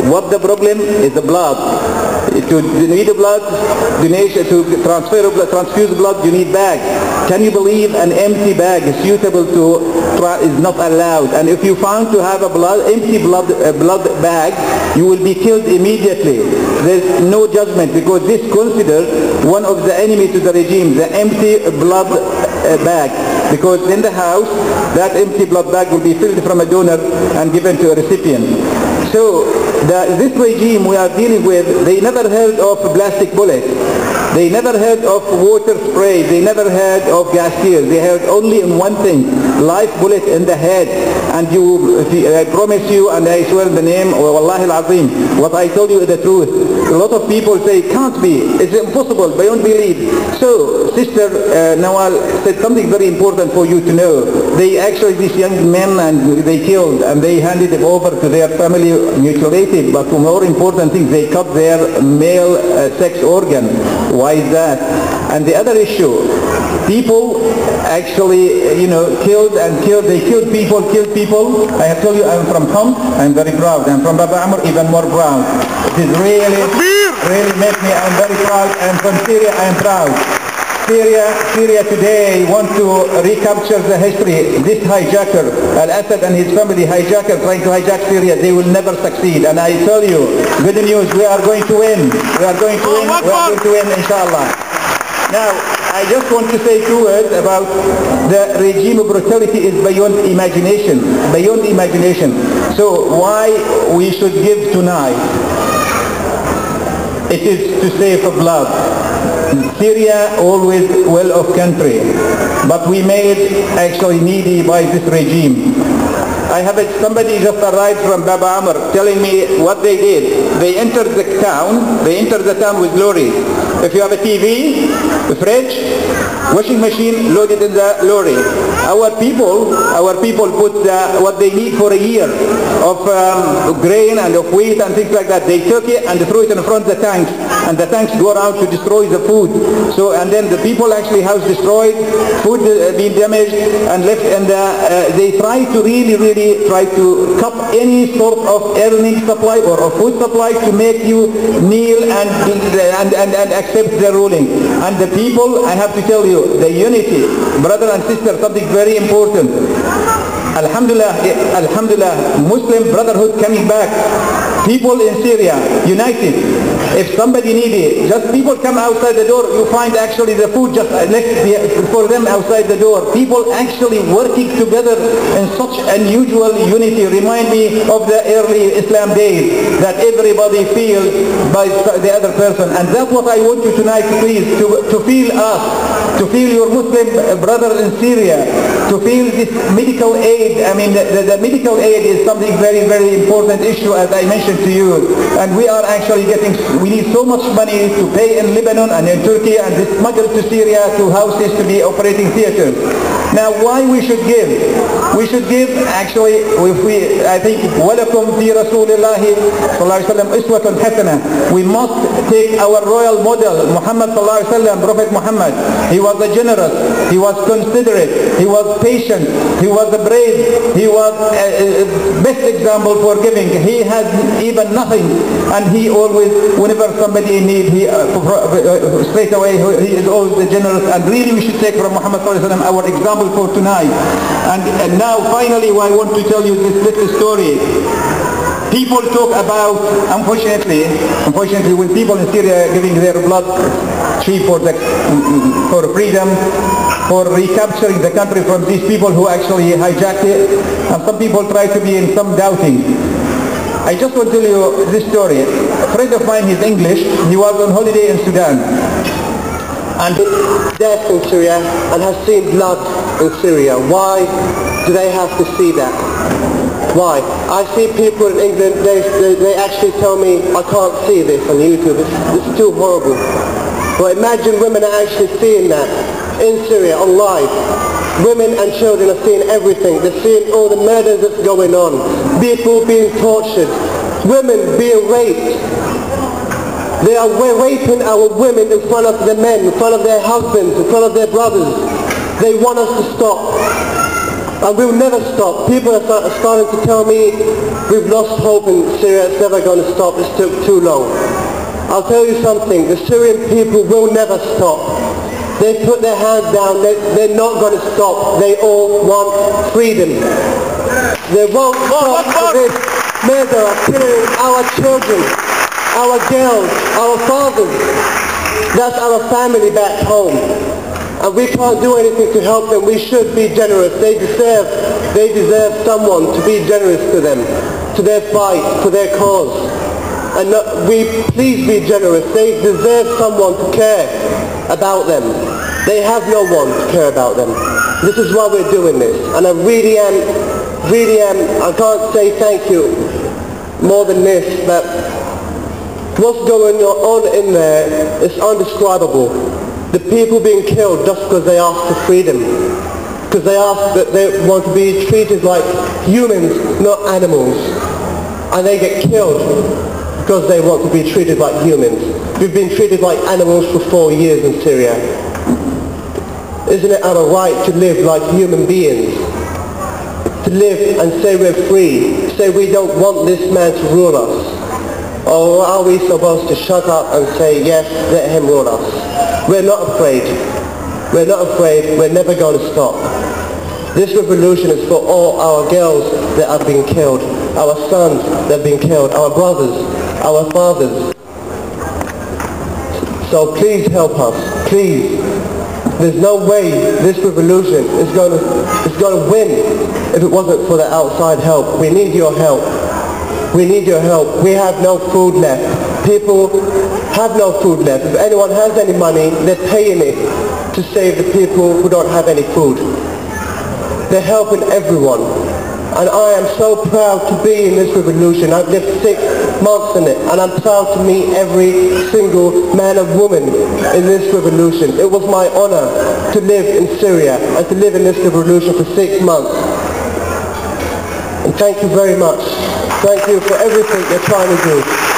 What the problem is the blood. To need blood, donation, to transfuse blood, you need bag. Can you believe an empty bag is suitable to is not allowed? And if you found to have a empty blood bag, you will be killed immediately. There's no judgment, because this is considered one of the enemy to the regime, the empty blood bag. Because in the house, that empty blood bag will be filled from a donor and given to a recipient. So this regime we are dealing with, they never heard of plastic bullets. They never heard of water spray. They never heard of gas tears. They heard only in one thing, live bullet in the head. And I promise you, and I swear in the name of Wallahi Al-Azim, what I told you is the truth. A lot of people say, can't be, it's impossible, beyond belief. So Sister Nawal said something very important for you to know. They actually, these young men, and they killed, and they handed them over to their family, mutilated. But more important thing, they cut their male sex organ. Why is that? And the other issue, people actually, killed and killed. They killed people. I have told you, I'm from Homs. I'm very proud. I'm from Baba Amr, even more proud. It is really makes me, I'm very proud. I'm from Syria, I'm proud. Syria today want to recapture the history. This hijacker, Al-Assad and his family hijacker trying to hijack Syria, they will never succeed. And I tell you, good news, we are going to win. We are going to win. We are going to win, inshallah. Now, I just want to say 2 words about the regime of brutality is beyond imagination. Beyond imagination. So why we should give tonight? It is to save blood. Syria always well-off country, but we made actually needy by this regime. I have somebody just arrived from Baba Amr telling me what they did. They entered the town with lorries. If you have a TV, a fridge, washing machine loaded in the lorry. Our people put what they need for a year of grain and of wheat and things like that. They took it and threw it in front of the tanks, and the tanks go around to destroy the food. So, and then the people actually house destroyed, food being damaged and left, and they try to really try to cut any sort of earning supply or of food supply to make you kneel and accept the ruling. And the people, I have to tell you, the unity, brother and sister, something very important. Alhamdulillah, Muslim brotherhood coming back. People in Syria, united. If somebody needy, just people come outside the door, you find actually the food just left for them outside the door. People actually working together in such unusual unity. Remind me of the early Islam days, that everybody feels by the other person. And that's what I want you tonight, please, to feel us, to feel your Muslim brother in Syria, to feel this medical aid. I mean, the medical aid is something very, very important issue, as I mentioned to you. And we are actually we need so much money to pay in Lebanon and in Turkey, and this smuggled to Syria to houses to be operating theaters. Now, why we should give? We should give, actually, I think, وَلَكُمْ فِي رَسُولِ اللَّهِ صلى الله عليه وسلم إِسْوَةٌ حَسَنَةٌ. We must take our royal model, Muhammad صلى الله عليه وسلم, Prophet Muhammad. He was a generous, he was considerate, he was patient, he was brave, he was a best example for giving. He had even nothing, and he always, whenever somebody in need, he straight away, he is always generous. And really we should take from Muhammad صلى الله عليه وسلم our example for tonight. And now finally I want to tell you this little story. People talk about, unfortunately when people in Syria giving their blood cheap for freedom, for recapturing the country from these people who actually hijacked it, and some people try to be in some doubting. I just want to tell you this story. A friend of mine, he's English, he was on holiday in Sudan, and death in Syria and has seen blood in Syria. Why do they have to see that? Why? I see people in England, they actually tell me, I can't see this on YouTube, it's too horrible. But imagine women are actually seeing that in Syria on live. Women and children are seeing everything. They're seeing all the murders that's going on. People being tortured. Women being raped. They are raping our women in front of the men, in front of their husbands, in front of their brothers. They want us to stop. And we'll never stop. People are starting to tell me, We've lost hope in Syria. It's never going to stop. It's took too long. I'll tell you something. The Syrian people will never stop. They put their hands down. They're not going to stop. They all want freedom. They won't stop for this murder of killing our children, our girls, our fathers. That's our family back home. And we can't do anything to help them. We should be generous. They deserve someone to be generous to them, to their fight, for their cause. And please be generous. They deserve someone to care about them. They have no one to care about them. This is why we're doing this. And I really am, I can't say thank you more than this, but what's going on in there is undescribable. The people being killed just because they ask for freedom. Because they ask that they want to be treated like humans, not animals. And they get killed because they want to be treated like humans. We've been treated like animals for 4 years in Syria. Isn't it our right to live like human beings? To live and say we're free, say we don't want this man to rule us? Or are we supposed to shut up and say, yes, let him rule us? We're not afraid. We're not afraid. We're never going to stop. This revolution is for all our girls that have been killed, our sons that have been killed, our brothers, our fathers. So please help us. Please. There's no way this revolution is going to win if it wasn't for the outside help. We need your help. We need your help. We have no food left. People have no food left. If anyone has any money, they're paying it to save the people who don't have any food. They're helping everyone. And I am so proud to be in this revolution. I've lived 6 months in it, and I'm proud to meet every single man and woman in this revolution. It was my honor to live in Syria and to live in this revolution for 6 months. And thank you very much. Thank you for everything you're trying to do.